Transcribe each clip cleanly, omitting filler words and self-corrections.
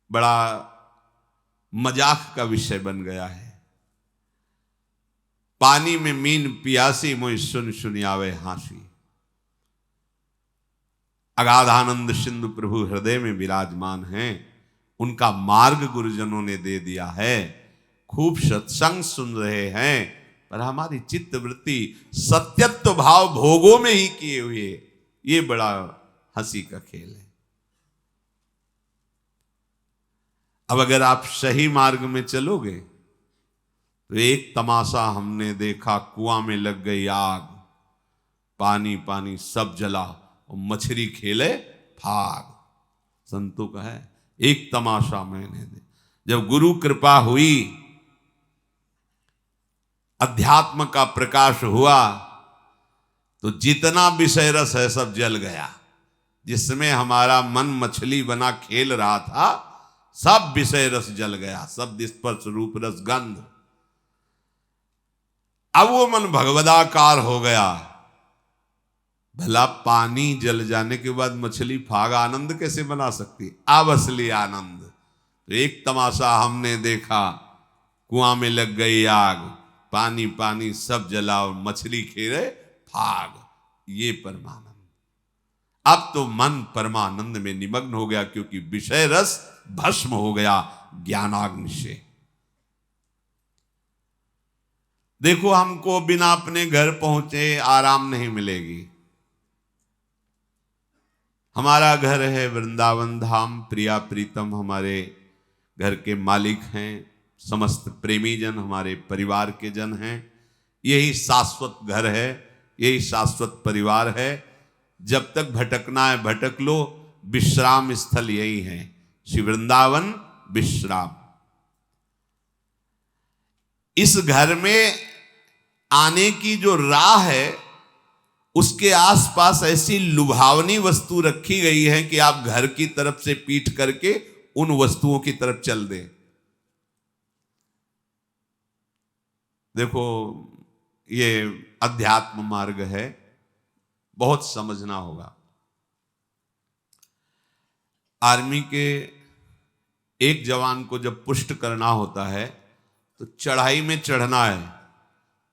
बड़ा मजाक का विषय बन गया है। पानी में मीन पियासी, मोहि सुन सुन आवे हांसी। अगाधानंद सिंधु प्रभु हृदय में विराजमान हैं, उनका मार्ग गुरुजनों ने दे दिया है, खूब सत्संग सुन रहे हैं, पर हमारी चित्त वृत्ति सत्यत्व भाव भोगों में ही किए हुए, ये बड़ा हंसी का खेल है। अब अगर आप सही मार्ग में चलोगे तो एक तमाशा हमने देखा, कुआं में लग गई आग, पानी पानी सब जला और मछली खेले फाग। संतों का है एक तमाशा मैंने दे। जब गुरु कृपा हुई, अध्यात्म का प्रकाश हुआ, तो जितना विषय रस है सब जल गया। जिसमें हमारा मन मछली बना खेल रहा था, सब विषय रस जल गया, शब्द स्पर्श रूप रस गंध। अब वो मन भगवदाकार हो गया। भला पानी जल जाने के बाद मछली फाग आनंद कैसे बना सकती? अब असली आनंद। तो एक तमाशा हमने देखा, कुआं में लग गई आग, पानी पानी सब जला और मछली खेले फाग। ये परमानंद। अब तो मन परमानंद में निमग्न हो गया, क्योंकि विषय रस भस्म हो गया ज्ञानाग्नि से। देखो, हमको बिना अपने घर पहुंचे आराम नहीं मिलेगी। हमारा घर है वृंदावन धाम, प्रिया प्रीतम हमारे घर के मालिक हैं, समस्त प्रेमी जन हमारे परिवार के जन हैं। यही शाश्वत घर है, यही शाश्वत परिवार है। जब तक भटकना है भटक लो, विश्राम स्थल यही है, श्री वृंदावन विश्राम। इस घर में आने की जो राह है, उसके आसपास ऐसी लुभावनी वस्तु रखी गई है कि आप घर की तरफ से पीठ करके उन वस्तुओं की तरफ चल दें। देखो, ये अध्यात्म मार्ग है, बहुत समझना होगा। आर्मी के एक जवान को जब पुष्ट करना होता है, तो चढ़ाई में चढ़ना है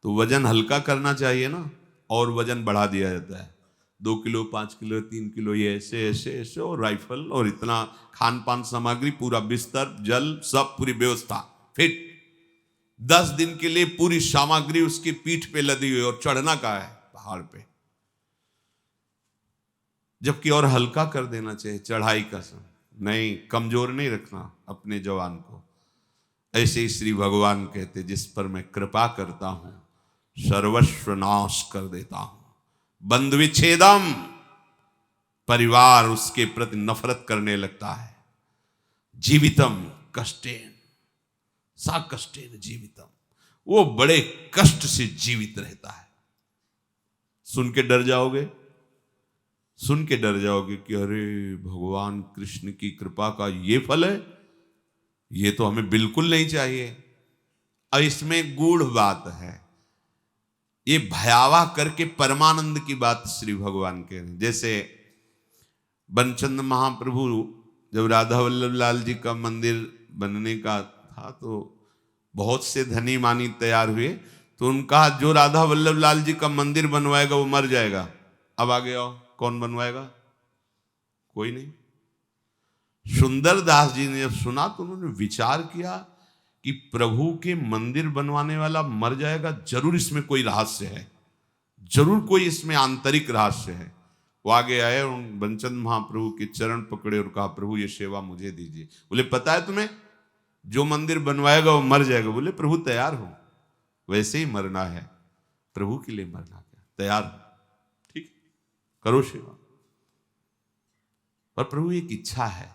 तो वजन हल्का करना चाहिए ना, और वजन बढ़ा दिया जाता है। 2 किलो 5 किलो 3 किलो, ये ऐसे ऐसे ऐसे, और राइफल और इतना खान पान सामग्री, पूरा बिस्तर जल सब पूरी व्यवस्था फिट। 10 दिन के लिए पूरी सामग्री उसकी पीठ पे लदी हुई, और चढ़ना का है पहाड़ पे। जबकि और हल्का कर देना चाहिए चढ़ाई का समय, नहीं, कमजोर नहीं रखना अपने जवान को। ऐसे ही श्री भगवान कहते, जिस पर मैं कृपा करता हूं सर्वस्व नाश कर देता हूं। बंधु विच्छेदम, परिवार उसके प्रति नफरत करने लगता है। जीवितम कष्टेन सा कष्टेन जीवितम, वो बड़े कष्ट से जीवित रहता है। सुन के डर जाओगे, सुन के डर जाओगे कि अरे भगवान कृष्ण की कृपा का ये फल है, ये तो हमें बिल्कुल नहीं चाहिए। और इसमें गूढ़ बात है, ये भयावह करके परमानंद की बात श्री भगवान कह रहे हैं। जैसे बनचंद महाप्रभु जब राधा वल्लभ लाल जी का मंदिर बनने का था, तो बहुत से धनी मानी तैयार हुए, तो उनका जो राधा वल्लभ लाल जी का मंदिर बनवाएगा वो मर जाएगा। अब आगे आओ, कौन बनवाएगा? कोई नहीं। सुंदर दास जी ने जब सुना तो उन्होंने विचार किया कि प्रभु के मंदिर बनवाने वाला मर जाएगा, जरूर इसमें कोई रहस्य है, जरूर कोई इसमें आंतरिक रहस्य है। वो आगे आए, उन बनचंद महाप्रभु के चरण पकड़े और कहा, प्रभु ये सेवा मुझे दीजिए। बोले, पता है तुम्हें, जो मंदिर बनवाएगा वो मर जाएगा। बोले, प्रभु तैयार हो, वैसे ही मरना है, प्रभु के लिए मरना क्या, तैयार हो, ठीक, करो सेवा। पर प्रभु एक इच्छा है,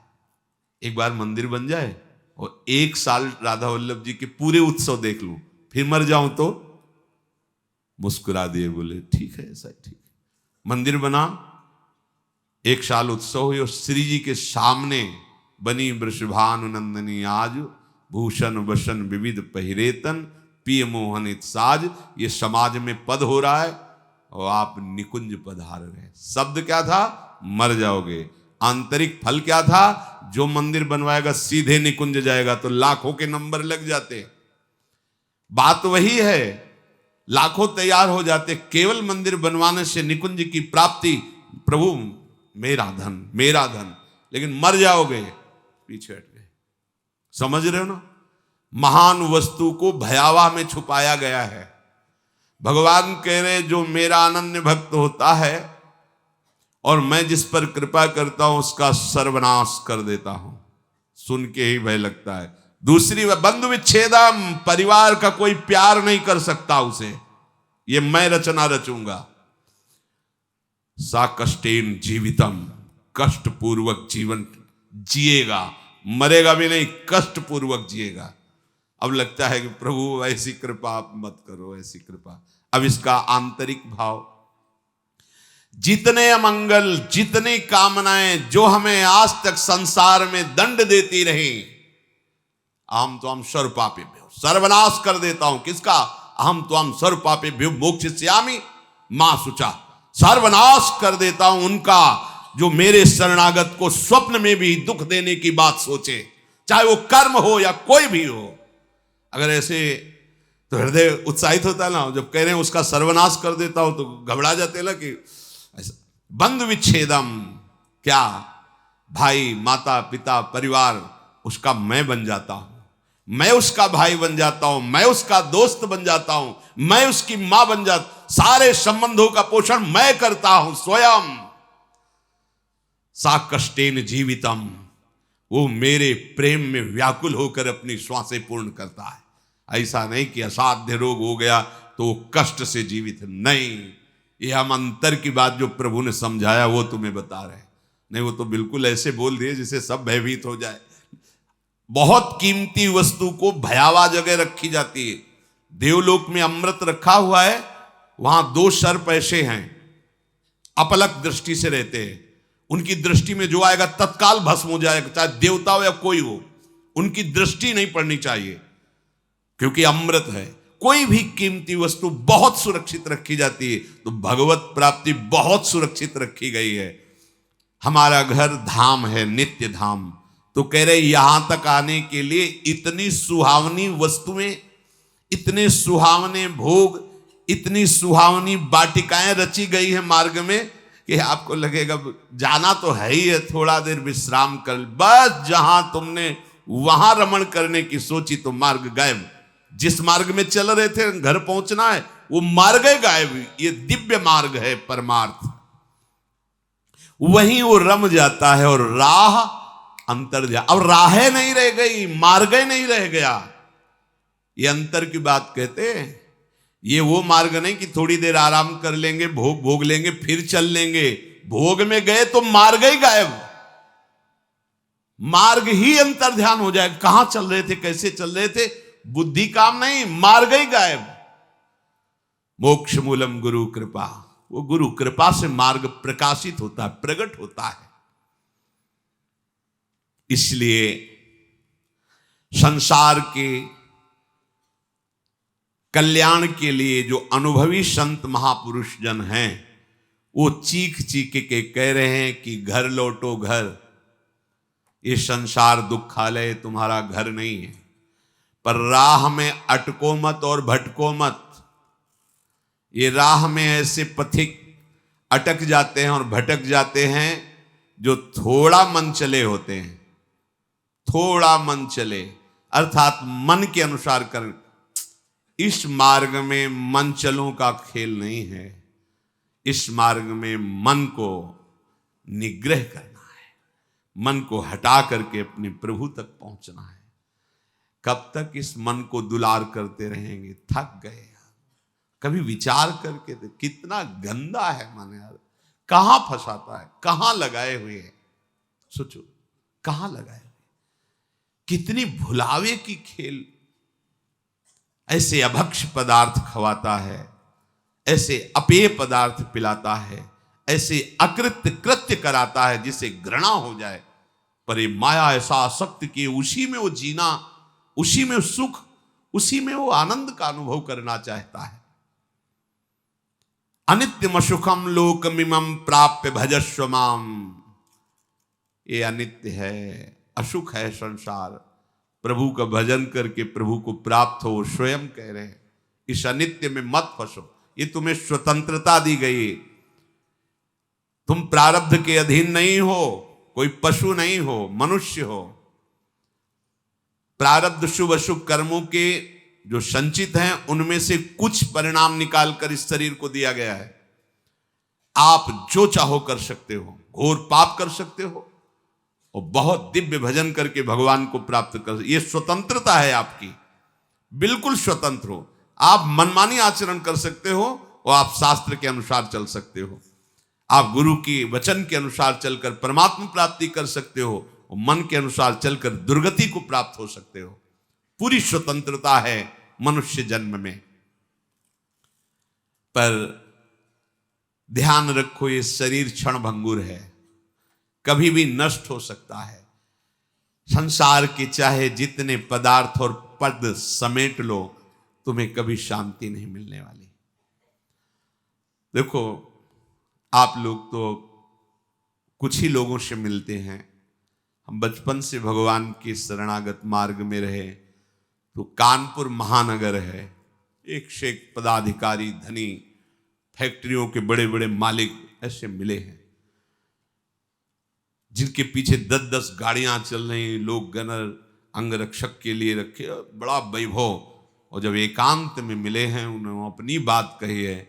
एक बार मंदिर बन जाए और 1 साल राधा वल्लभ जी के पूरे उत्सव देख लूं, फिर मर जाऊं तो। मुस्कुरा दिए, बोले ठीक है, ऐसा ठीक है। मंदिर बना, 1 साल उत्सव हुई, और श्री जी के सामने बनी वृषभानु नंदनी आज, भूषण वसन विविध पहिरेतन, पिय मोहनित साज। ये समाज में पद हो रहा है और आप निकुंज पधार रहे हैं। शब्द क्या था? मर जाओगे। आंतरिक फल क्या था? जो मंदिर बनवाएगा सीधे निकुंज जाएगा, तो लाखों के नंबर लग जाते। बात वही है, लाखों तैयार हो जाते, केवल मंदिर बनवाने से निकुंज की प्राप्ति, प्रभु मेरा धन मेरा धन, लेकिन मर जाओगे पीछे हट गए। समझ रहे हो ना, महान वस्तु को भयावह में छुपाया गया है। भगवान कह रहे जो मेरा अनन्य भक्त होता है और मैं जिस पर कृपा करता हूं उसका सर्वनाश कर देता हूं। सुन के ही भय लगता है। दूसरी बंधु विच्छेदम, परिवार का कोई प्यार नहीं कर सकता उसे, ये मैं रचना रचूंगा। सा कष्टेन जीवितम, कष्ट पूर्वक जीवन जिएगा, मरेगा भी नहीं, कष्ट पूर्वक जिएगा। अब लगता है कि प्रभु ऐसी कृपा आप मत करो, ऐसी कृपा। अब इसका आंतरिक भाव, जितने अमंगल, जितनी कामनाएं जो हमें आज तक संसार में दंड देती रही, अहम तो हम सर्वपापेभ्यो, सर्वनाश कर देता हूं। किसका? अहम तो हम सर्वपापेभ्यो मोक्षयिष्यामि मां शुचा, सर्वनाश कर देता हूं उनका जो मेरे शरणागत को स्वप्न में भी दुख देने की बात सोचे, चाहे वो कर्म हो या कोई भी हो। अगर ऐसे तो हृदय उत्साहित होता है ना, जब कह रहे हैं उसका सर्वनाश कर देता हूं तो घबरा जाते ना कि ऐसा। बंधु विच्छेदम, क्या? भाई, माता, पिता, परिवार, उसका मैं बन जाता हूं, मैं उसका भाई बन जाता हूं, मैं उसका दोस्त बन जाता हूं, मैं उसकी मां बन जाता, सारे संबंधों का पोषण मैं करता हूं स्वयं। सा कष्टेन जीवितम, वो मेरे प्रेम में व्याकुल होकर अपनी श्वासें पूर्ण करता है। ऐसा नहीं कि असाध्य रोग हो गया तो वो कष्ट से जीवित, नहीं। ये हम अंतर की बात जो प्रभु ने समझाया वो तुम्हें बता रहे हैं। नहीं, वो तो बिल्कुल ऐसे बोल दिए जिससे सब भयभीत हो जाए। बहुत कीमती वस्तु को भयावह जगह रखी जाती है। देवलोक में अमृत रखा हुआ है, वहां 2 सर्प ऐसे हैं, अपलक दृष्टि से रहते हैं। उनकी दृष्टि में जो आएगा तत्काल भस्म हो जाएगा, चाहे देवता हो या कोई हो, उनकी दृष्टि नहीं पड़नी चाहिए, क्योंकि अमृत है। कोई भी कीमती वस्तु बहुत सुरक्षित रखी जाती है, तो भगवत प्राप्ति बहुत सुरक्षित रखी गई है। हमारा घर धाम है, नित्य धाम। तो कह रहे यहां तक आने के लिए इतनी सुहावनी वस्तुएं, इतने सुहावने भोग, इतनी सुहावनी वाटिकाएं रची गई है मार्ग में कि आपको लगेगा जाना तो है ही है, थोड़ा देर विश्राम कर, बस जहां तुमने वहां रमण करने की सोची तो मार्ग गायब। जिस मार्ग में चल रहे थे घर पहुंचना है, वो मार्ग गायब। ये दिव्य मार्ग है परमार्थ, वहीं वो रम जाता है और राह अंतर जा। अब राहें नहीं रह गई, मार्ग नहीं रह गया। ये अंतर की बात कहते हैं। ये वो मार्ग नहीं कि थोड़ी देर आराम कर लेंगे, भोग भोग लेंगे, फिर चल लेंगे। भोग में गए तो मार्ग ही गायब, मार्ग ही अंतर ध्यान हो जाएगा। कहां चल रहे थे, कैसे चल रहे थे, बुद्धि काम नहीं, मार्ग ही गायब। मोक्ष मूलम गुरु कृपा, वो गुरु कृपा से मार्ग प्रकाशित होता है, प्रकट होता है। इसलिए संसार के कल्याण के लिए जो अनुभवी संत महापुरुष जन हैं, वो चीख चीख के कह रहे हैं कि घर लौटो घर। ये संसार दुखालय तुम्हारा घर नहीं है, पर राह में अटको मत और भटको मत। ये राह में ऐसे पथिक अटक जाते हैं और भटक जाते हैं जो थोड़ा मन चले होते हैं। थोड़ा मन चले अर्थात मन के अनुसार कर। इस मार्ग में मन चलों का खेल नहीं है। इस मार्ग में मन को निग्रह करना है, मन को हटा करके अपने प्रभु तक पहुंचना है। कब तक इस मन को दुलार करते रहेंगे? थक गए। कभी विचार करके तो कितना गंदा है मन यार, कहां फंसाता है, कहां लगाए हुए हैं। सोचो कहां लगाए हुए, कितनी भुलावे की खेल। ऐसे अभक्ष पदार्थ खवाता है, ऐसे अपेय पदार्थ पिलाता है, ऐसे अकृत्य कृत्य कराता है जिसे घृणा हो जाए। पर ये माया ऐसा आसक्त कि उसी में वो जीना, उसी में सुख, उसी में वो आनंद का अनुभव करना चाहता है। अनित्यम सुखम लोकमिमं प्राप्य भजस्व माम। ये अनित्य है, अशुक है संसार, प्रभु का भजन करके प्रभु को प्राप्त हो। स्वयं कह रहे हैं इस अनित्य में मत फंसो, ये तुम्हें स्वतंत्रता दी गई, तुम प्रारब्ध के अधीन नहीं हो, कोई पशु नहीं हो, मनुष्य हो। प्रारब्ध शुभ अशुभ कर्मों के जो संचित हैं उनमें से कुछ परिणाम निकालकर इस शरीर को दिया गया है। आप जो चाहो कर सकते हो, घोर पाप कर सकते हो और बहुत दिव्य भजन करके भगवान को प्राप्त कर, ये स्वतंत्रता है आपकी, बिल्कुल स्वतंत्र हो। आप मनमानी आचरण कर सकते हो और आप शास्त्र के अनुसार चल सकते हो, आप गुरु की वचन के अनुसार चलकर परमात्मा प्राप्ति कर सकते हो और मन के अनुसार चलकर दुर्गति को प्राप्त हो सकते हो। पूरी स्वतंत्रता है मनुष्य जन्म में। पर ध्यान रखो ये शरीर क्षण भंगुर है, कभी भी नष्ट हो सकता है। संसार के चाहे जितने पदार्थ और पद समेट लो, तुम्हें कभी शांति नहीं मिलने वाली। देखो आप लोग तो कुछ ही लोगों से मिलते हैं, हम बचपन से भगवान के शरणागत मार्ग में रहे, तो कानपुर महानगर है, एक से एक पदाधिकारी, धनी, फैक्ट्रियों के बड़े बड़े मालिक ऐसे मिले हैं जिनके पीछे 10-10 गाड़ियां चल रही, लोग गनर अंगरक्षक के लिए रखे, बड़ा वैभव। और जब एकांत में मिले हैं, उन्होंने अपनी बात कही है,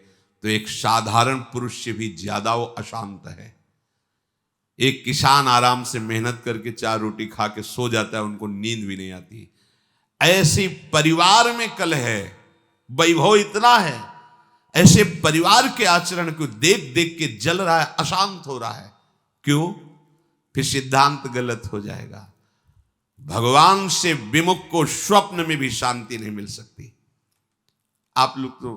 तो एक साधारण पुरुष से भी ज्यादा वो अशांत है। एक किसान आराम से मेहनत करके 4 रोटी खा के सो जाता है, उनको नींद भी नहीं आती। ऐसी परिवार में कलह है, वैभव इतना है, ऐसे परिवार के आचरण को देख देख के जल रहा है, अशांत हो रहा है। क्यों? फिर सिद्धांत गलत हो जाएगा। भगवान से विमुख को स्वप्न में भी शांति नहीं मिल सकती। आप लोग तो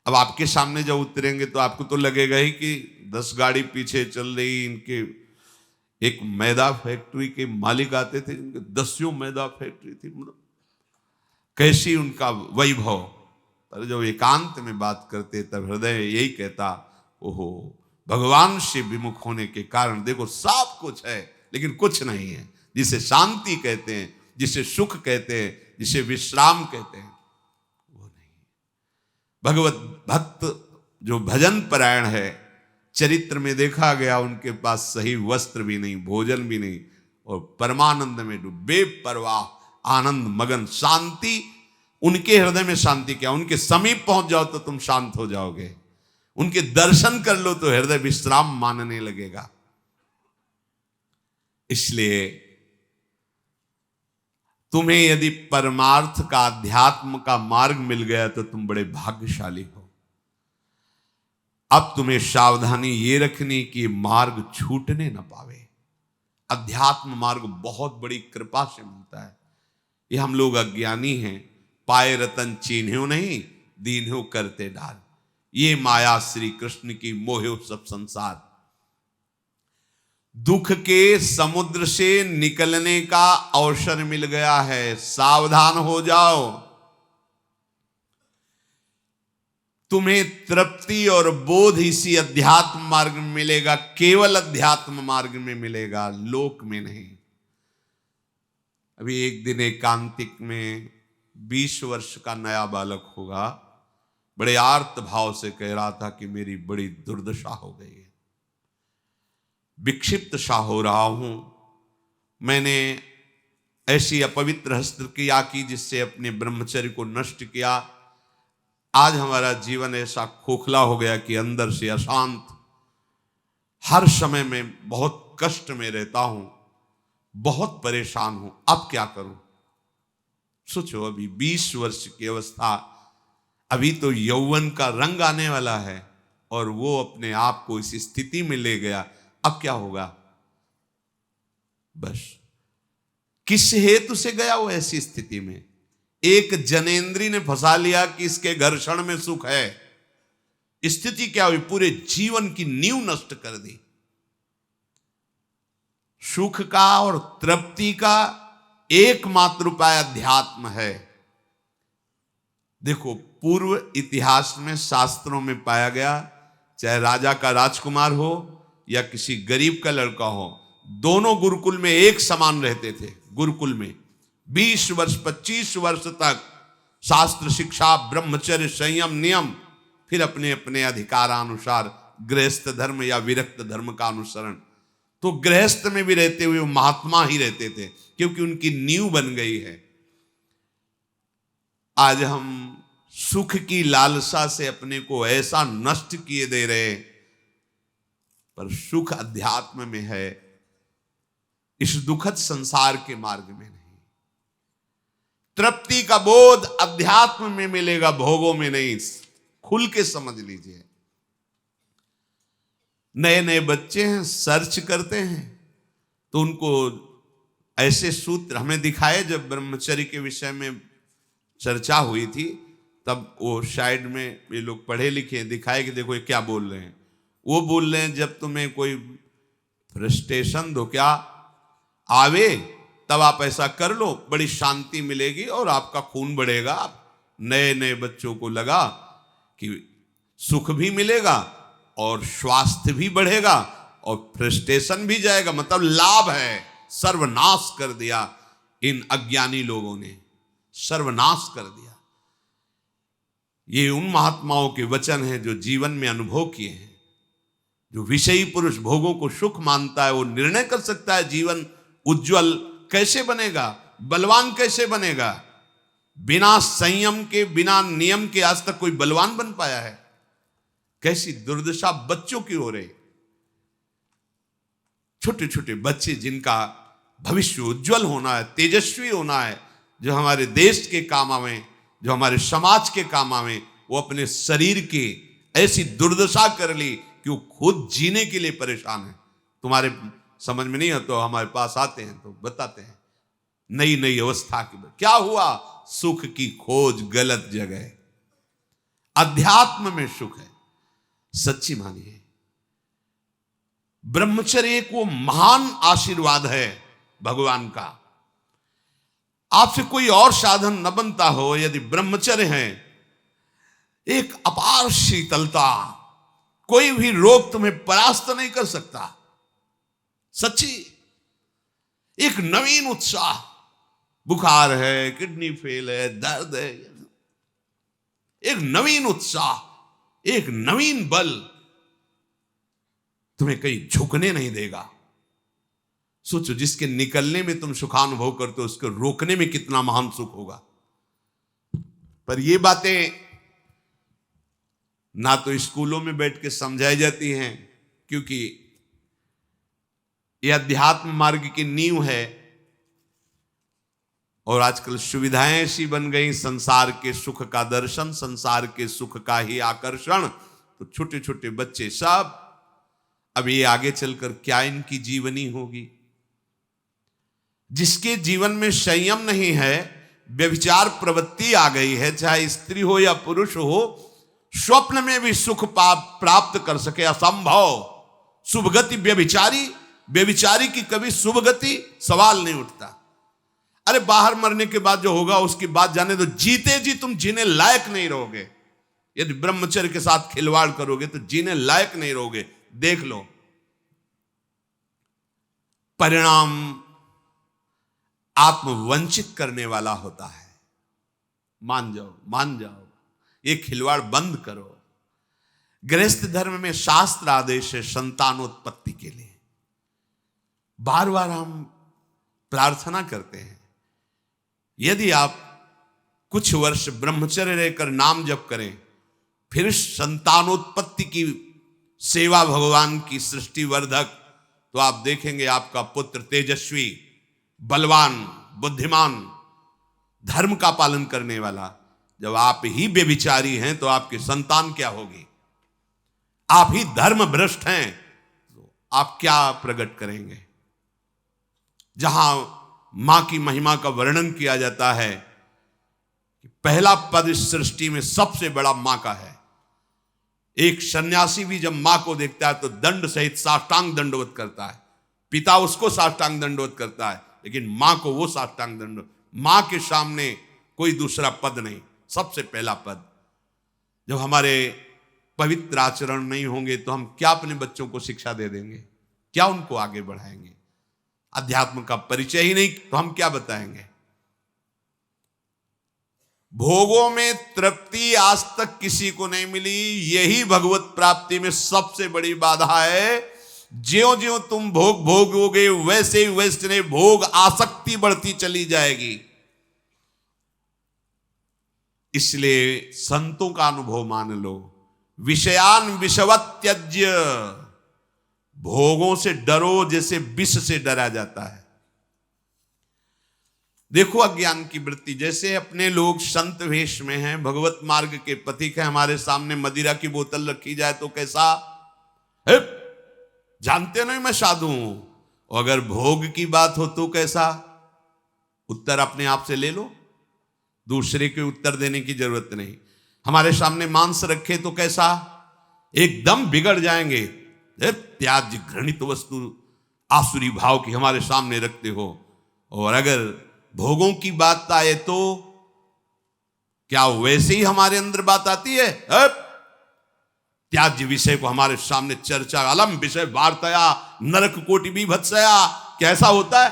अब आपके सामने जब उतरेंगे तो आपको तो लगेगा ही कि 10 गाड़ी पीछे चल रही। इनके एक मैदा फैक्ट्री के मालिक आते थे, इनके 10 मैदा फैक्ट्री थी, मतलब कैसी उनका वैभव। पर जब एकांत में बात करते तब हृदय यही कहता, ओहो, भगवान से विमुख होने के कारण देखो सब कुछ है लेकिन कुछ नहीं है। जिसे शांति कहते हैं, जिसे सुख कहते हैं, जिसे विश्राम कहते हैं, वो नहीं। भगवत भक्त जो भजन परायण है, चरित्र में देखा गया उनके पास सही वस्त्र भी नहीं, भोजन भी नहीं, और परमानंद में डूबे, बेपरवाह आनंद मगन, शांति उनके हृदय में। शांति क्या, उनके समीप पहुंच जाओ तो तुम शांत हो जाओगे, उनके दर्शन कर लो तो हृदय विश्राम मानने लगेगा। इसलिए तुम्हें यदि परमार्थ का, अध्यात्म का मार्ग मिल गया तो तुम बड़े भाग्यशाली हो। अब तुम्हें सावधानी ये रखनी कि मार्ग छूटने न पावे। अध्यात्म मार्ग बहुत बड़ी कृपा से मिलता है। ये हम लोग अज्ञानी हैं, पाए रतन चीन्ह्यो नहीं, दीन्ह्यो करते डाल। ये माया श्री कृष्ण की मोहे सब संसार। दुख के समुद्र से निकलने का अवसर मिल गया है, सावधान हो जाओ। तुम्हें तृप्ति और बोध इसी अध्यात्म मार्ग में मिलेगा, केवल अध्यात्म मार्ग में मिलेगा, लोक में नहीं। अभी एक दिन एकांतिक में 20 वर्ष का नया बालक होगा, बड़े आर्त भाव से कह रहा था कि मेरी बड़ी दुर्दशा हो गई है, विक्षिप्त सा हो रहा हूं, मैंने ऐसी अपवित्र हस्तक्रिया की जिससे अपने ब्रह्मचर्य को नष्ट किया। आज हमारा जीवन ऐसा खोखला हो गया कि अंदर से अशांत, हर समय में बहुत कष्ट में रहता हूं, बहुत परेशान हूं, अब क्या करूं। सोचो, अभी 20 वर्ष की अवस्था, अभी तो यौवन का रंग आने वाला है और वो अपने आप को इस स्थिति में ले गया। अब क्या होगा? बस किस हेतु से गया वो ऐसी स्थिति में? एक जनेंद्री ने फंसा लिया कि इसके घर्षण में सुख है। स्थिति क्या हुई? पूरे जीवन की नींव नष्ट कर दी। सुख का और तृप्ति का एकमात्र उपाय अध्यात्म है। देखो, पूर्व इतिहास में, शास्त्रों में पाया गया, चाहे राजा का राजकुमार हो या किसी गरीब का लड़का हो, दोनों गुरुकुल में एक समान रहते थे। गुरुकुल में 20 वर्ष 25 वर्ष तक शास्त्र शिक्षा, ब्रह्मचर्य, संयम, नियम, फिर अपने अपने अधिकारानुसार गृहस्थ धर्म या विरक्त धर्म का अनुसरण। तो गृहस्थ में भी रहते हुए वो महात्मा ही रहते थे, क्योंकि उनकी नींव बन गई है। आज हम सुख की लालसा से अपने को ऐसा नष्ट किए दे रहे, पर सुख अध्यात्म में है, इस दुखद संसार के मार्ग में नहीं। तृप्ति का बोध अध्यात्म में मिलेगा, भोगों में नहीं। खुल के समझ लीजिए। नए नए बच्चे हैं, सर्च करते हैं, तो उनको ऐसे सूत्र हमें दिखाए। जब ब्रह्मचर्य के विषय में चर्चा हुई थी, तब वो साइड में ये लोग पढ़े लिखे दिखाए कि देखो ये क्या बोल रहे हैं। वो बोल रहे हैं जब तुम्हें कोई फ्रस्ट्रेशन दो क्या आवे, तब आप ऐसा कर लो, बड़ी शांति मिलेगी और आपका खून बढ़ेगा। नए नए बच्चों को लगा कि सुख भी मिलेगा और स्वास्थ्य भी बढ़ेगा और फ्रस्ट्रेशन भी जाएगा, मतलब लाभ है। सर्वनाश कर दिया इन अज्ञानी लोगों ने, सर्वनाश कर दिया। ये उन महात्माओं के वचन हैं जो जीवन में अनुभव किए हैं। जो विषयी पुरुष भोगों को सुख मानता है, वो निर्णय कर सकता है जीवन उज्जवल कैसे बनेगा, बलवान कैसे बनेगा। बिना संयम के, बिना नियम के आज तक कोई बलवान बन पाया है? कैसी दुर्दशा बच्चों की हो रही। छोटे छोटे बच्चे जिनका भविष्य उज्जवल होना है, तेजस्वी होना है, जो हमारे देश के काम आवे, जो हमारे समाज के काम आवे, वो अपने शरीर की ऐसी दुर्दशा कर ली कि वो खुद जीने के लिए परेशान है। तुम्हारे समझ में नहीं है तो हमारे पास आते हैं तो बताते हैं नई नई अवस्था की। क्या हुआ? सुख की खोज गलत जगह। अध्यात्म में सुख है, सच्ची मानिए। ब्रह्मचर्य एक वो महान आशीर्वाद है भगवान का। आपसे कोई और साधन न बनता हो, यदि ब्रह्मचर्य है, एक अपार शीतलता, कोई भी रोग तुम्हें परास्त नहीं कर सकता। सच्ची एक नवीन उत्साह, बुखार है, किडनी फेल है, दर्द है, एक नवीन उत्साह, एक नवीन बल तुम्हें कहीं झुकने नहीं देगा। सोचो, जिसके निकलने में तुम सुखानुभव करते हो, उसको रोकने में कितना महान सुख होगा। पर ये बातें ना तो स्कूलों में बैठ के समझाई जाती हैं, क्योंकि यह अध्यात्म मार्ग की नींव है। और आजकल सुविधाएं ऐसी बन गई, संसार के सुख का दर्शन, संसार के सुख का ही आकर्षण। तो छोटे छोटे बच्चे सब, अब ये आगे चलकर क्या इनकी जीवनी होगी। जिसके जीवन में संयम नहीं है, व्यभिचार प्रवृत्ति आ गई है, चाहे स्त्री हो या पुरुष हो, स्वप्न में भी सुख प्राप्त कर सके असंभव। शुभगति व्यभिचारी, व्यभिचारी की कभी शुभगति सवाल नहीं उठता। अरे बाहर मरने के बाद जो होगा उसकी बात जाने दो, जीते जी तुम जीने लायक नहीं रहोगे। यदि ब्रह्मचर्य के साथ खिलवाड़ करोगे तो जीने लायक नहीं रहोगे। देख लो परिणाम आत्मवंचित करने वाला होता है। मान जाओ, मान जाओ, ये खिलवाड़ बंद करो। गृहस्थ धर्म में शास्त्र आदेश है संतानोत्पत्ति के लिए। बार बार हम प्रार्थना करते हैं, यदि आप कुछ वर्ष ब्रह्मचर्य रहकर नाम जप करें, फिर संतानोत्पत्ति की सेवा भगवान की सृष्टि वर्धक, तो आप देखेंगे आपका पुत्र तेजस्वी, बलवान, बुद्धिमान, धर्म का पालन करने वाला। जब आप ही व्यभिचारी हैं तो आपकी संतान क्या होगी? आप ही धर्म भ्रष्ट हैं तो आप क्या प्रकट करेंगे? जहां मां की महिमा का वर्णन किया जाता है कि पहला पद इस सृष्टि में सबसे बड़ा मां का है। एक सन्यासी भी जब मां को देखता है तो दंड सहित साष्टांग दंडवत करता है। पिता उसको साष्टांग दंडवत करता है, लेकिन मां को वो साष्टांग दंडवत। मां के सामने कोई दूसरा पद नहीं, सबसे पहला पद। जब हमारे पवित्र आचरण नहीं होंगे तो हम क्या अपने बच्चों को शिक्षा दे देंगे? क्या उनको आगे बढ़ाएंगे? अध्यात्म का परिचय ही नहीं तो हम क्या बताएंगे। भोगों में तृप्ति आज तक किसी को नहीं मिली, यही भगवत प्राप्ति में सबसे बड़ी बाधा है। ज्यों ज्यों तुम भोग भोगोगे वैसे ही वैसे भोग आसक्ति बढ़ती चली जाएगी। इसलिए संतों का अनुभव मान लो, विषयान विषवत त्यज्य, भोगों से डरो जैसे विष से डरा जाता है। देखो अज्ञान की वृत्ति, जैसे अपने लोग संत वेश में हैं, भगवत मार्ग के पथिक हैं, हमारे सामने मदिरा की बोतल रखी जाए तो कैसा है? जानते नहीं मैं साधु हूं। और अगर भोग की बात हो तो कैसा? उत्तर अपने आप से ले लो, दूसरे के उत्तर देने की जरूरत नहीं। हमारे सामने मांस रखे तो कैसा? एकदम बिगड़ जाएंगे। त्याज्य घृणित वस्तु आसुरी भाव की हमारे सामने रखते हो। और अगर भोगों की बात आए तो क्या वैसे ही हमारे अंदर बात आती है? त्याज्य विषय को हमारे सामने चर्चा, अलम विषय वार्तया नरक कोटि बीभत्सया, कैसा होता है?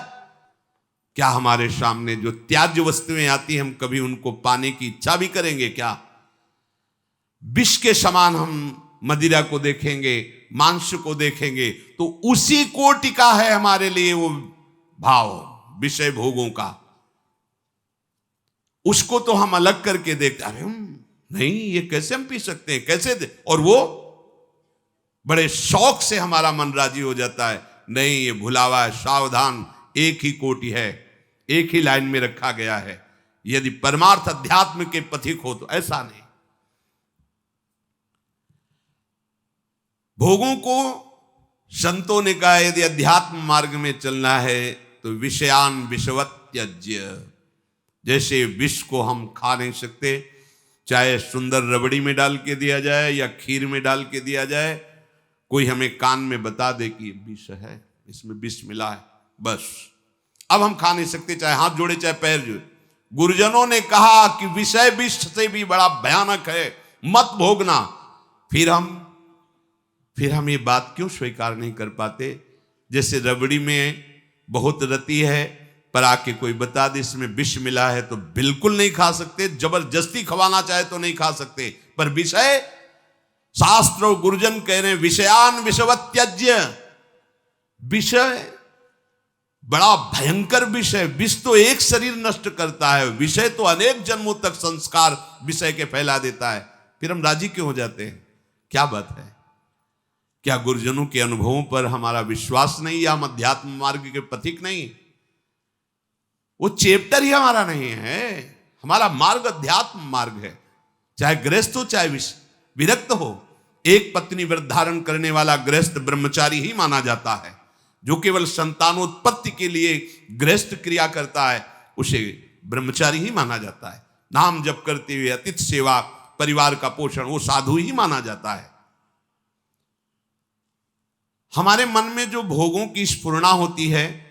क्या हमारे सामने जो त्याज्य वस्तुएं आती हैं हम कभी उनको पाने की इच्छा भी करेंगे क्या? विष के समान हम मदिरा को देखेंगे, मांस को देखेंगे तो उसी कोटि का है हमारे लिए वो भाव विषय भोगों का। उसको तो हम अलग करके देखते, अरे नहीं ये कैसे हम पी सकते हैं, कैसे और वो बड़े शौक से हमारा मन राजी हो जाता है। नहीं, ये भुलावा है, सावधान, एक ही कोटि है, एक ही लाइन में रखा गया है। यदि परमार्थ अध्यात्म के पथिक हो तो ऐसा नहीं। भोगों को संतों ने कहा यदि अध्यात्म मार्ग में चलना है तो विषयान विषवत त्यज्य। जैसे विष को हम खा नहीं सकते, चाहे सुंदर रबड़ी में डाल के दिया जाए या खीर में डाल के दिया जाए, कोई हमें कान में बता दे कि विष है, इसमें विष मिला है, बस अब हम खा नहीं सकते, चाहे हाथ जोड़े चाहे पैर जोड़े। गुरुजनों ने कहा कि विषय विष से भी बड़ा भयानक है, मत भोगना। फिर हम ये बात क्यों स्वीकार नहीं कर पाते? जैसे रबड़ी में बहुत रति है, पर आके कोई बता दे इसमें विष मिला है तो बिल्कुल नहीं खा सकते, जबरदस्ती खवाना चाहे तो नहीं खा सकते। पर विषय, शास्त्र और गुरुजन कह रहे हैं विषयान विषवत त्यज्य। विषय बड़ा भयंकर विषय। विष तो एक शरीर नष्ट करता है, विषय तो अनेक जन्मों तक संस्कार विषय के फैला देता है। फिर हम राजी क्यों हो जाते हैं? क्या बात है? क्या गुरुजनों के अनुभवों पर हमारा विश्वास नहीं, या हम अध्यात्म मार्ग के पथिक नहीं? वो चैप्टर ही हमारा नहीं है। हमारा मार्ग अध्यात्म मार्ग है, चाहे गृहस्थ हो चाहे विरक्त हो। एक पत्नी व्रत धारण करने वाला गृहस्थ ब्रह्मचारी ही माना जाता है। जो केवल संतानोत्पत्ति के लिए गृहस्थ क्रिया करता है उसे ब्रह्मचारी ही माना जाता है। नाम जप करते हुए अतिथि सेवा, परिवार का पोषण, वो साधु ही माना जाता है। हमारे मन में जो भोगों की स्फुरणा होती है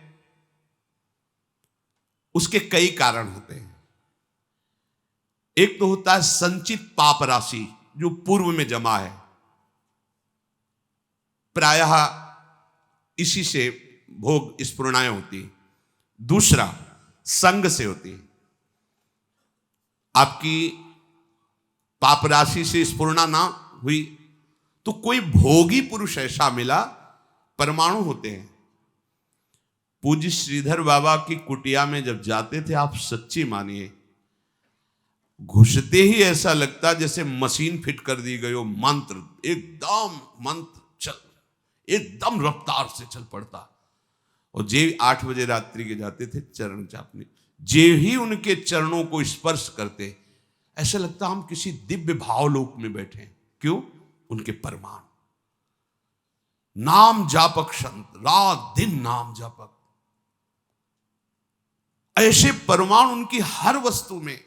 उसके कई कारण होते हैं। एक तो होता है संचित पाप राशि जो पूर्व में जमा है, प्रायः इसी से भोग स्फुरणाएं होती। दूसरा संग से होती। आपकी पाप राशि से स्फुरणा ना हुई तो कोई भोगी पुरुष ऐसा मिला, परमाणु होते हैं। पूज्य श्रीधर बाबा की कुटिया में जब जाते थे, आप सच्ची मानिए, घुसते ही ऐसा लगता जैसे मशीन फिट कर दी गई हो। मंत्र चल एकदम रफ्तार से चल पड़ता। और जे 8 बजे रात्रि के जाते थे चरण चापने, जे ही उनके चरणों को स्पर्श करते ऐसा लगता हम किसी दिव्य भावलोक में बैठे हैं। क्यों? उनके परमाणु। नाम जापक संत, रात दिन नाम जापक, ऐसे परमाणु उनकी हर वस्तु में,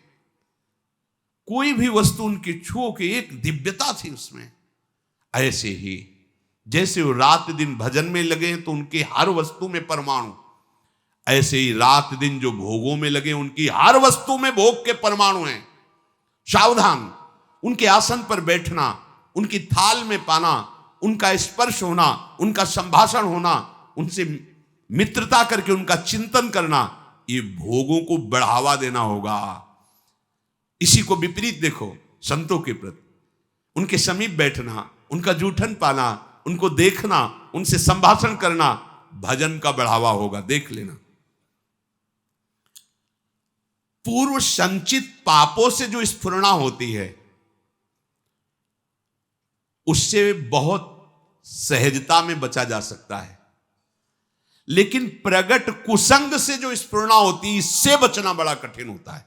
कोई भी वस्तु उनकी छुओ के एक दिव्यता थी उसमें। ऐसे ही जैसे वो रात दिन भजन में लगे तो उनकी हर वस्तु में परमाणु, ऐसे ही रात दिन जो भोगों में लगे उनकी हर वस्तु में भोग के परमाणु हैं। सावधान, उनके आसन पर बैठना, उनकी थाल में पाना, उनका स्पर्श होना, उनका संभाषण होना, उनसे मित्रता करके उनका चिंतन करना, ये भोगों को बढ़ावा देना होगा। इसी को विपरीत देखो, संतों के प्रति उनके समीप बैठना, उनका जूठन पाना, उनको देखना, उनसे संभाषण करना भजन का बढ़ावा होगा। देख लेना, पूर्व संचित पापों से जो स्फुरणा होती है उससे बहुत सहजता में बचा जा सकता है, लेकिन प्रगट कुसंग से जो स्फुरणा होती है इससे बचना बड़ा कठिन होता है।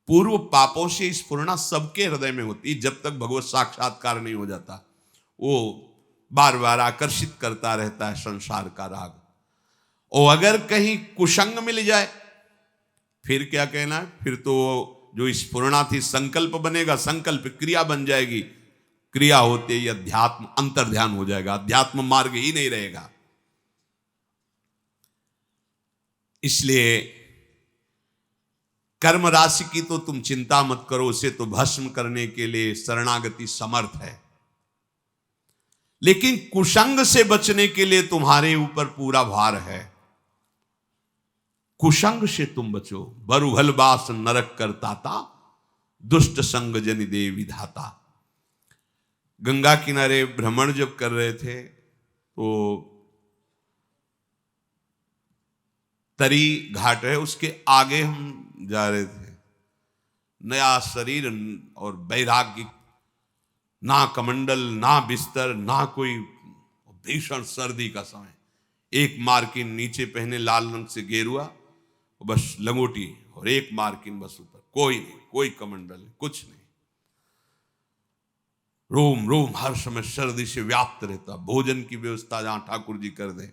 पूर्व पापों से स्फुरणा सबके हृदय में होती है जब तक भगवत साक्षात्कार नहीं हो जाता। वो बार बार आकर्षित करता रहता है संसार का राग। और अगर कहीं कुसंग मिल जाए फिर क्या कहना है, फिर तो जो स्फुरणा थी संकल्प बनेगा, संकल्प क्रिया बन जाएगी, क्रिया होते ही अध्यात्म अंतर्ध्यान हो जाएगा, अध्यात्म मार्ग ही नहीं रहेगा। इसलिए कर्म राशि की तो तुम चिंता मत करो, उसे तो भस्म करने के लिए शरणागति समर्थ है, लेकिन कुसंग से बचने के लिए तुम्हारे ऊपर पूरा भार है। कुसंग से तुम बचो। बरुघल बास नरक करताता, दुष्ट संग जनि दे विधाता। गंगा किनारे भ्रमण जब कर रहे थे तो तरी घाट है, उसके आगे हम जा रहे थे। नया शरीर और वैराग्य, ना कमंडल, ना बिस्तर, ना कोई, भीषण सर्दी का समय। एक मार्किन नीचे पहने लाल रंग से गेरुआ, बस लंगोटी, और एक मार्किन बस ऊपर, कोई नहीं, कोई कमंडल नहीं, कुछ नहीं। रोम रोम हर समय सर्दी से व्याप्त रहता। भोजन की व्यवस्था जहां ठाकुर जी कर दे।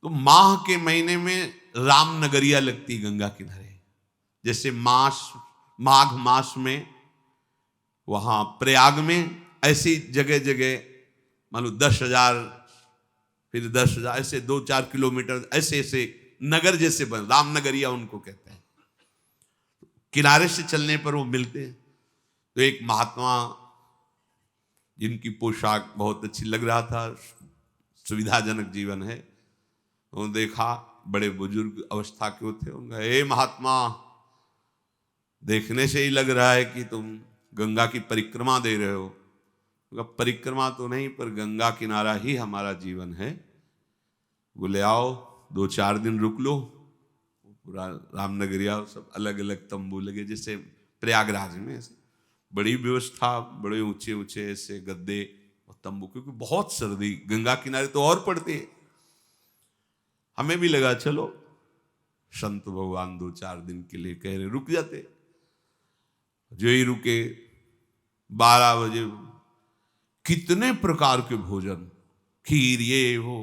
तो माह के महीने में रामनगरिया लगती गंगा किनारे, जैसे माघ मास में वहां प्रयाग में, ऐसी जगह जगह मान लो 10,000 फिर 10,000 ऐसे 2-4 किलोमीटर ऐसे ऐसे नगर जैसे बन, रामनगरिया उनको कहते हैं। किनारे से चलने पर वो मिलते हैं। तो एक महात्मा जिनकी पोशाक बहुत अच्छी लग रहा था, सुविधाजनक जीवन है, वो देखा, बड़े बुजुर्ग अवस्था के थे। उनका, हे महात्मा, देखने से ही लग रहा है कि तुम गंगा की परिक्रमा दे रहे हो। उनका, परिक्रमा तो नहीं, पर गंगा किनारा ही हमारा जीवन है। बोले आओ 2-4 दिन रुक लो। पूरा रामनगरिया सब अलग अलग तंबू लगे, जैसे प्रयागराज में ऐसे बड़ी व्यवस्था, बड़े ऊंचे ऊंचे ऐसे गद्दे और तंबू, क्योंकि बहुत सर्दी गंगा किनारे तो और पड़ती है। हमें भी लगा चलो संत भगवान 2-4 दिन के लिए कह रहे, रुक जाते। जो ही रुके 12 बजे कितने प्रकार के भोजन, खीर, ये वो,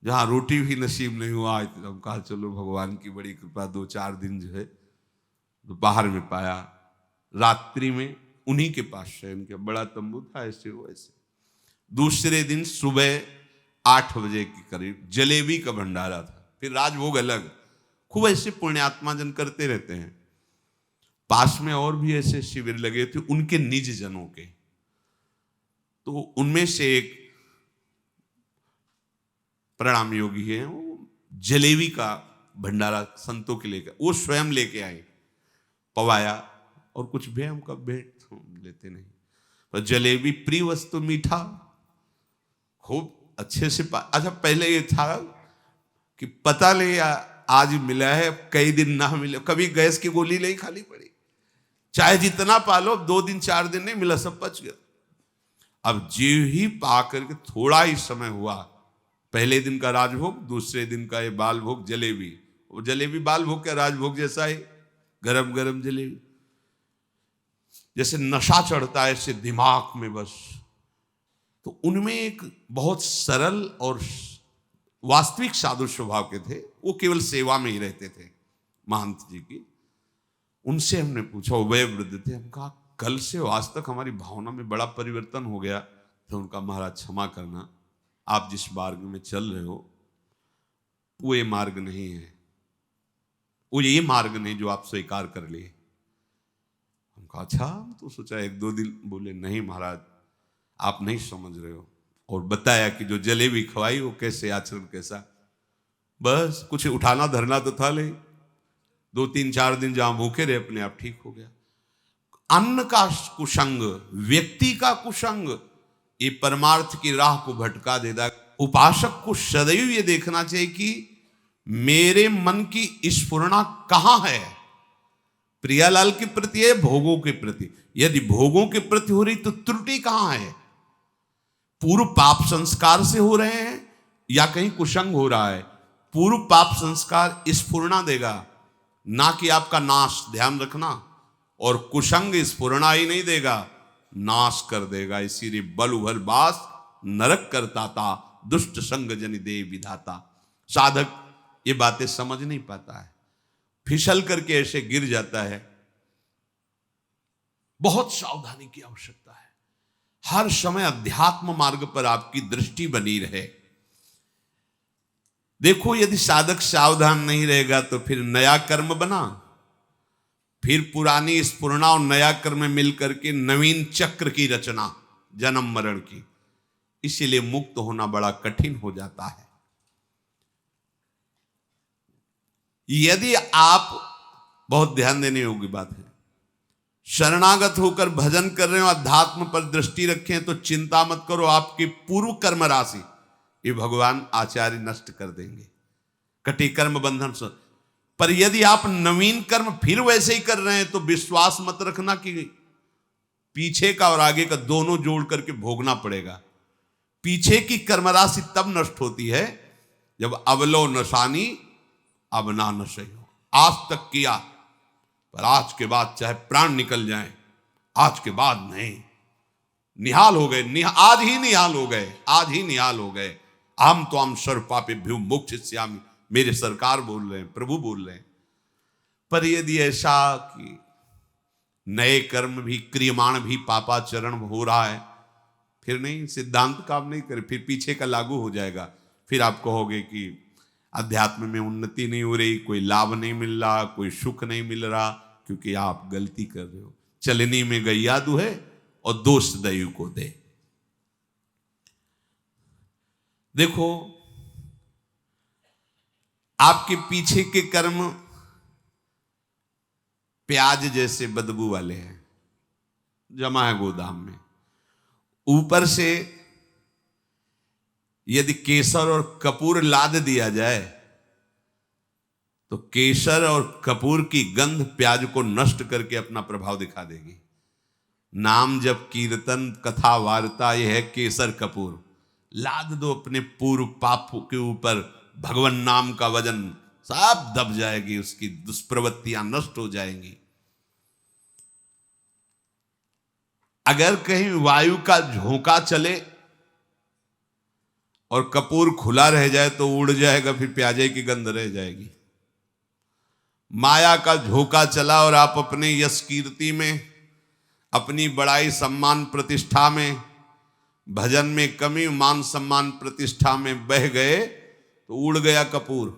जहां रोटी भी नसीब नहीं हुआ। तो हम कहा चलो भगवान की बड़ी कृपा, 2-4 दिन जो है दोपहर में पाया। रात्रि में उन्हीं के पास शयन किया, बड़ा तंबू था, ऐसे हो ऐसे। दूसरे दिन सुबह 8 बजे के करीब जलेबी का भंडारा था, फिर राजभोग अलग। खूब ऐसे पुण्यात्मा जन करते रहते हैं। पास में और भी ऐसे शिविर लगे थे उनके निज जनों के। तो उनमें से एक प्रणाम योगी है, वो जलेबी का भंडारा संतों के लेकर, वो स्वयं लेके आए, पवाया। और कुछ भी हम कब भेंट लेते नहीं, पर जलेबी प्रिय वस्तु, मीठा खूब अच्छे से अच्छा, पहले ये था कि पता नहीं आज मिला है, कई दिन ना मिले, कभी गैस की गोली नहीं खानी पड़ी, चाहे जितना पालो, 2 दिन 4 दिन नहीं मिला, सब पच गया। अब जीव ही पा करके थोड़ा ही समय हुआ, पहले दिन का राजभोग, दूसरे दिन का ये बाल भोग जलेबी। वो जलेबी बाल भोग का राजभोग जैसा ही, गरम गरम जलेबी, जैसे नशा चढ़ता है ऐसे दिमाग में बस। तो उनमें एक बहुत सरल और वास्तविक साधु स्वभाव के थे, वो केवल सेवा में ही रहते थे महंत जी की। उनसे हमने पूछा, वह वृद्ध थे, हम कहा कल से आज तक हमारी भावना में बड़ा परिवर्तन हो गया। तो उनका, महाराज क्षमा करना, आप जिस मार्ग में चल रहे हो वो ये मार्ग नहीं है, वो ये मार्ग नहीं जो आप स्वीकार कर लिए। हम कहा अच्छा, तो सोचा 1-2 दिन। बोले नहीं महाराज, आप नहीं समझ रहे हो, और बताया कि जो जलेबी खवाई वो कैसे, आचरण कैसा। बस कुछ उठाना धरना तो था नहीं, 2-3-4 दिन जहां भूखे रहे अपने आप ठीक हो गया। अन्न का कुसंग, व्यक्ति का कुसंग, ये परमार्थ की राह को भटका देता। उपासक को सदैव ये देखना चाहिए कि मेरे मन की स्फुरना कहां है, प्रियालाल के प्रति है, भोगों के प्रति। यदि भोगों के प्रति हो रही तो त्रुटि कहां है, पूर्व पाप संस्कार से हो रहे हैं या कहीं कुसंग हो रहा है। पूर्व पाप संस्कार स्फुरना देगा, ना कि आपका नाश, ध्यान रखना। और कुसंग स्फुरना ही नहीं देगा, नाश कर देगा। इसीलिए बल उभल बास नरक करता था, दुष्ट संग जनि दे विधाता। साधक ये बातें समझ नहीं पाता है, फिसल करके ऐसे गिर जाता है। बहुत सावधानी की आवश्यकता है। हर समय अध्यात्म मार्ग पर आपकी दृष्टि बनी रहे। देखो, यदि साधक सावधान नहीं रहेगा तो फिर नया कर्म बना, फिर पुरानी स्फुरना और नया कर्म मिलकर के नवीन चक्र की रचना, जन्म मरण की। इसीलिए मुक्त होना बड़ा कठिन हो जाता है। यदि आप, बहुत ध्यान देने योग्य बात है, शरणागत होकर भजन कर रहे हो, अध्यात्म पर दृष्टि रखें तो चिंता मत करो, आपकी पूर्व कर्म राशि ये भगवान आचार्य नष्ट कर देंगे, कटी कर्म बंधन से। पर यदि आप नवीन कर्म फिर वैसे ही कर रहे हैं तो विश्वास मत रखना कि पीछे का और आगे का दोनों जोड़ करके भोगना पड़ेगा। पीछे की कर्म राशि तब नष्ट होती है जब अवलो नशानी अब ना नशे हो। आज तक किया, पर आज के बाद चाहे प्राण निकल जाए, आज के बाद नहीं। निहाल हो गए, आज ही निहाल हो गए, आज ही निहाल हो गए। हम तो हम सर्व पापेभ्यो मोक्षयिष्यामि, मेरे सरकार बोल रहे हैं, प्रभु बोल रहे हैं। पर यदि ऐसा कि नए कर्म भी, क्रियमाण भी पापाचरण हो रहा है, फिर नहीं, सिद्धांत काम नहीं करे, फिर पीछे का लागू हो जाएगा। फिर आप कहोगे कि अध्यात्म में उन्नति नहीं हो रही, कोई लाभ नहीं मिल रहा, कोई सुख नहीं मिल रहा, क्योंकि आप गलती कर रहे हो। चलनी में गैया दुहे और दोष दैव को दे। देखो, आपके पीछे के कर्म प्याज जैसे बदबू वाले हैं, जमा है गोदाम में। ऊपर से यदि केसर और कपूर लाद दिया जाए तो केसर और कपूर की गंध प्याज को नष्ट करके अपना प्रभाव दिखा देगी। नाम जब कीर्तन कथा वार्ता, यह है केसर कपूर। लाद दो अपने पूर्व पाप के ऊपर, भगवान नाम का वजन, सब दब जाएगी, उसकी दुष्प्रवृत्तियां नष्ट हो जाएंगी। अगर कहीं वायु का झोंका चले और कपूर खुला रह जाए तो उड़ जाएगा, फिर प्याजे की गंध रह जाएगी। माया का झोंका चला और आप अपने यश कीर्ति में, अपनी बड़ाई सम्मान प्रतिष्ठा में, भजन में कमी, मान सम्मान प्रतिष्ठा में बह गए तो उड़ गया कपूर।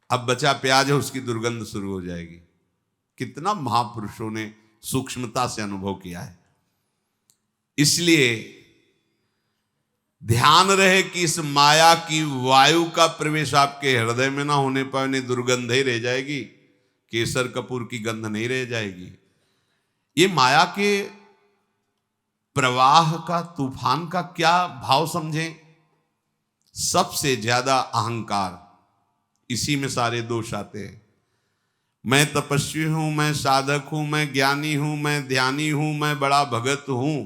अब बचा प्याज है, उसकी दुर्गंध शुरू हो जाएगी। कितना महापुरुषों ने सूक्ष्मता से अनुभव किया है। इसलिए ध्यान रहे कि इस माया की वायु का प्रवेश आपके हृदय में ना होने पर नहीं, दुर्गंध ही रह जाएगी, केसर कपूर की गंध नहीं रह जाएगी। ये माया के प्रवाह का, तूफान का क्या भाव समझें? सबसे ज्यादा अहंकार, इसी में सारे दोष आते हैं। मैं तपस्वी हूं, मैं साधक हूं, मैं ज्ञानी हूं, मैं ध्यानी हूं, मैं बड़ा भगत हूं।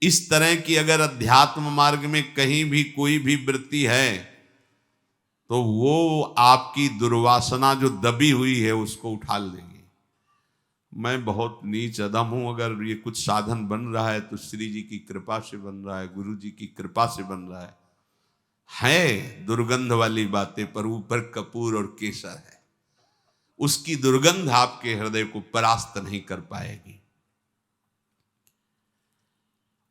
इस तरह की अगर अध्यात्म मार्ग में कहीं भी कोई भी वृत्ति है तो वो आपकी दुर्वासना जो दबी हुई है उसको उठाल देगी। मैं बहुत नीच अधम हूं, अगर ये कुछ साधन बन रहा है तो श्री जी की कृपा से बन रहा है, गुरु जी की कृपा से बन रहा है दुर्गंध वाली बातें, पर ऊपर कपूर और केसर है, उसकी दुर्गंध आपके हृदय को परास्त नहीं कर पाएगी।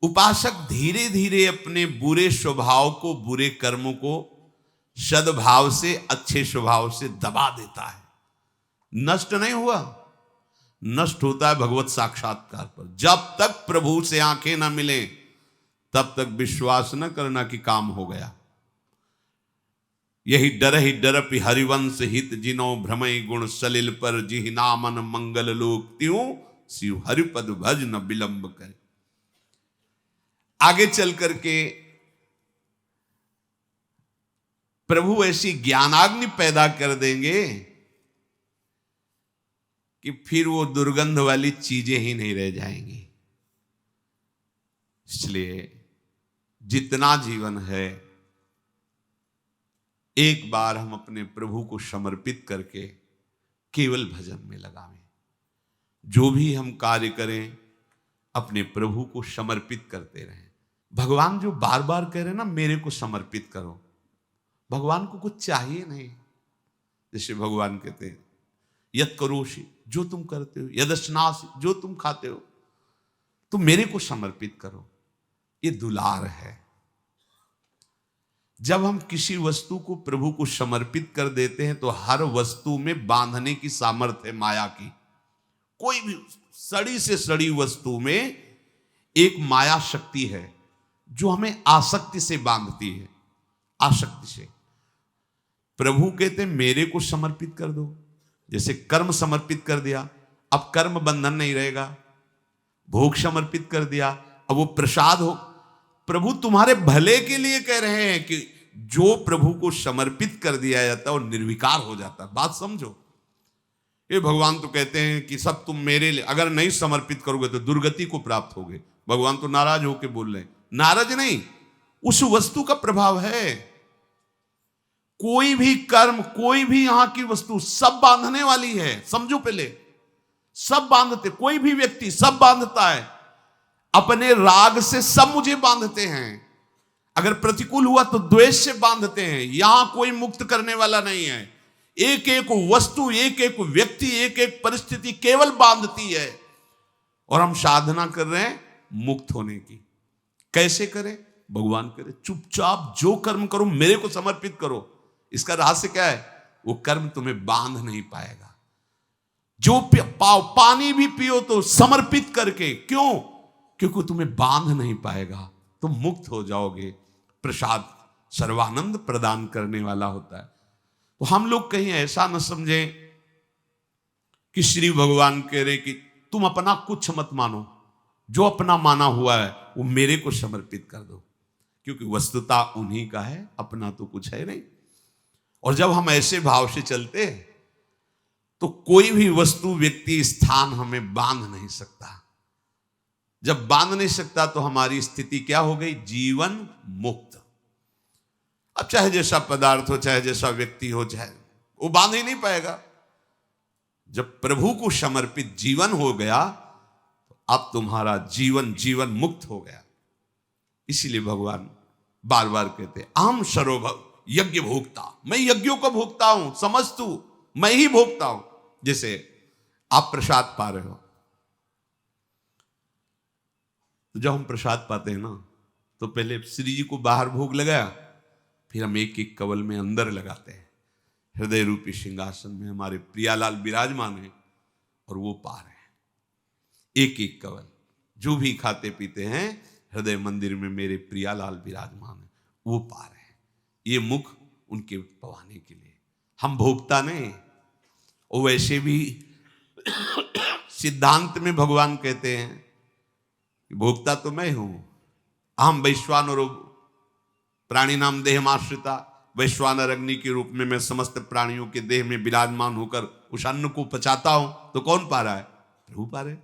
उपासक धीरे धीरे अपने बुरे स्वभाव को, बुरे कर्मों को सद्भाव से, अच्छे स्वभाव से दबा देता है। नष्ट नहीं हुआ, नष्ट होता है भगवत साक्षात्कार पर। जब तक प्रभु से आंखें ना मिले तब तक विश्वास न करना कि काम हो गया। यही डर हरिवंश हित जिनो भ्रमय गुण सलिल पर जिहि नामन मंगल लोक त्यों शिव हरिपद भज न विलंब करे। आगे चल करके प्रभु ऐसी ज्ञानाग्नि पैदा कर देंगे कि फिर वो दुर्गंध वाली चीजें ही नहीं रह जाएंगी। इसलिए जितना जीवन है एक बार हम अपने प्रभु को समर्पित करके केवल भजन में लगावें। जो भी हम कार्य करें अपने प्रभु को समर्पित करते रहें। भगवान जो बार बार कह रहे हैं ना, मेरे को समर्पित करो, भगवान को कुछ चाहिए नहीं। जैसे भगवान कहते हैं यत् करोषि, जो तुम करते हो, यदश्नासि, जो तुम खाते हो, तुम मेरे को समर्पित करो। ये दुलार है। जब हम किसी वस्तु को प्रभु को समर्पित कर देते हैं तो हर वस्तु में बांधने की सामर्थ्य है माया की। कोई भी सड़ी से सड़ी वस्तु में एक माया शक्ति है जो हमें आसक्ति से बांधती है, आसक्ति से। प्रभु कहते हैं मेरे को समर्पित कर दो। जैसे कर्म समर्पित कर दिया, अब कर्म बंधन नहीं रहेगा। भोग समर्पित कर दिया, अब वो प्रसाद हो। प्रभु तुम्हारे भले के लिए कह रहे हैं कि जो प्रभु को समर्पित कर दिया जाता है वो निर्विकार हो जाता है। बात समझो। ये भगवान तो कहते हैं कि सब तुम मेरे लिए, अगर नहीं समर्पित करोगे तो दुर्गति को प्राप्त होगे। भगवान तो नाराज होकर बोल रहे हैं। नाराज नहीं, उस वस्तु का प्रभाव है। कोई भी कर्म, कोई भी यहां की वस्तु सब बांधने वाली है। समझो पहले, सब बांधते, कोई भी व्यक्ति सब बांधता है। अपने राग से सब मुझे बांधते हैं। अगर प्रतिकूल हुआ तो द्वेष से बांधते हैं। यहां कोई मुक्त करने वाला नहीं है। एक एक वस्तु, एक एक व्यक्ति, एक एक परिस्थिति केवल बांधती है। और हम साधना कर रहे हैं मुक्त होने की। कैसे करें? भगवान करे चुपचाप जो कर्म करो मेरे को समर्पित करो। इसका रहस्य क्या है? वो कर्म तुम्हें बांध नहीं पाएगा। जो पाओ, पानी भी पियो तो समर्पित करके। क्यों? क्योंकि तुम्हें बांध नहीं पाएगा, तुम मुक्त हो जाओगे। प्रसाद सर्वानंद प्रदान करने वाला होता है। तो हम लोग कहीं ऐसा न समझें कि श्री भगवान कह रहे कि तुम अपना कुछ मत मानो, जो अपना माना हुआ है वो मेरे को समर्पित कर दो। क्योंकि वस्तुता उन्हीं का है, अपना तो कुछ है नहीं। और जब हम ऐसे भाव से चलते हैं तो कोई भी वस्तु, व्यक्ति, स्थान हमें बांध नहीं सकता। जब बांध नहीं सकता तो हमारी स्थिति क्या हो गई? जीवन मुक्त। अब चाहे जैसा पदार्थ हो, चाहे जैसा व्यक्ति हो, चाहे वो बांध ही नहीं पाएगा। जब प्रभु को समर्पित जीवन हो गया तो अब तुम्हारा जीवन जीवन मुक्त हो गया। इसीलिए भगवान बार बार कहते अहम सर्वभव यज्ञ भोक्ता, मैं यज्ञों का भोक्ता हूं, समझ तू, मैं ही भोक्ता हूं। जैसे आप प्रसाद पा रहे हो, तो जब हम प्रसाद पाते हैं ना तो पहले श्री जी को बाहर भोग लगाया, फिर हम एक एक कवल में अंदर लगाते हैं। हृदय रूपी सिंहासन में हमारे प्रियालाल विराजमान है और वो पा रहे हैं एक एक कवल। जो भी खाते पीते हैं हृदय मंदिर में मेरे प्रियालाल विराजमान है, वो पा रहे हैं। ये मुख उनके पवाने के लिए, हम भोगता नहीं। और वैसे भी सिद्धांत में भगवान कहते हैं कि भोक्ता तो मैं हूं। अहम वैश्वानरो प्राणी नाम देहमाश्रिता, वैश्वानर अग्नि के रूप में मैं समस्त प्राणियों के देह में विराजमान होकर उस अन्न को पचाता हूं। तो कौन पा रहा है? प्रभु पा रहे।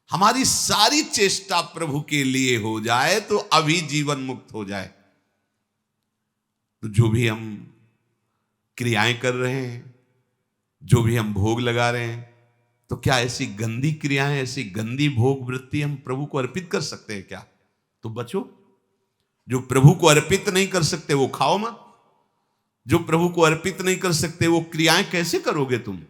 हमारी सारी चेष्टा प्रभु के लिए हो जाए तो अभी जीवन मुक्त हो जाए। तो जो भी हम क्रियाएं कर रहे हैं, जो भी हम भोग लगा रहे हैं, तो क्या ऐसी गंदी क्रियाएं, ऐसी गंदी भोग वृत्ति हम प्रभु को अर्पित कर सकते हैं क्या? तो बचो। जो प्रभु को अर्पित नहीं कर सकते वो खाओ मत। जो प्रभु को अर्पित नहीं कर सकते वो क्रियाएं कैसे करोगे तुम?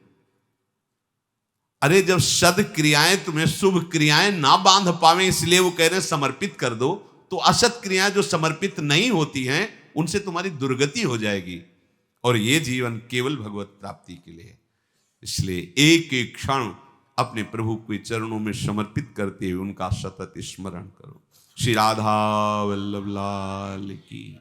अरे जब सद क्रियाएं तुम्हें शुभ क्रियाएं ना बांध पावे इसलिए वो कह रहे हैं समर्पित कर दो, तो असत क्रियाएं जो समर्पित नहीं होती हैं उनसे तुम्हारी दुर्गति हो जाएगी। और ये जीवन केवल भगवत प्राप्ति के लिए। इसलिए एक एक क्षण अपने प्रभु के चरणों में समर्पित करते हुए उनका सतत स्मरण करो। श्री राधा वल्लभ लाल की।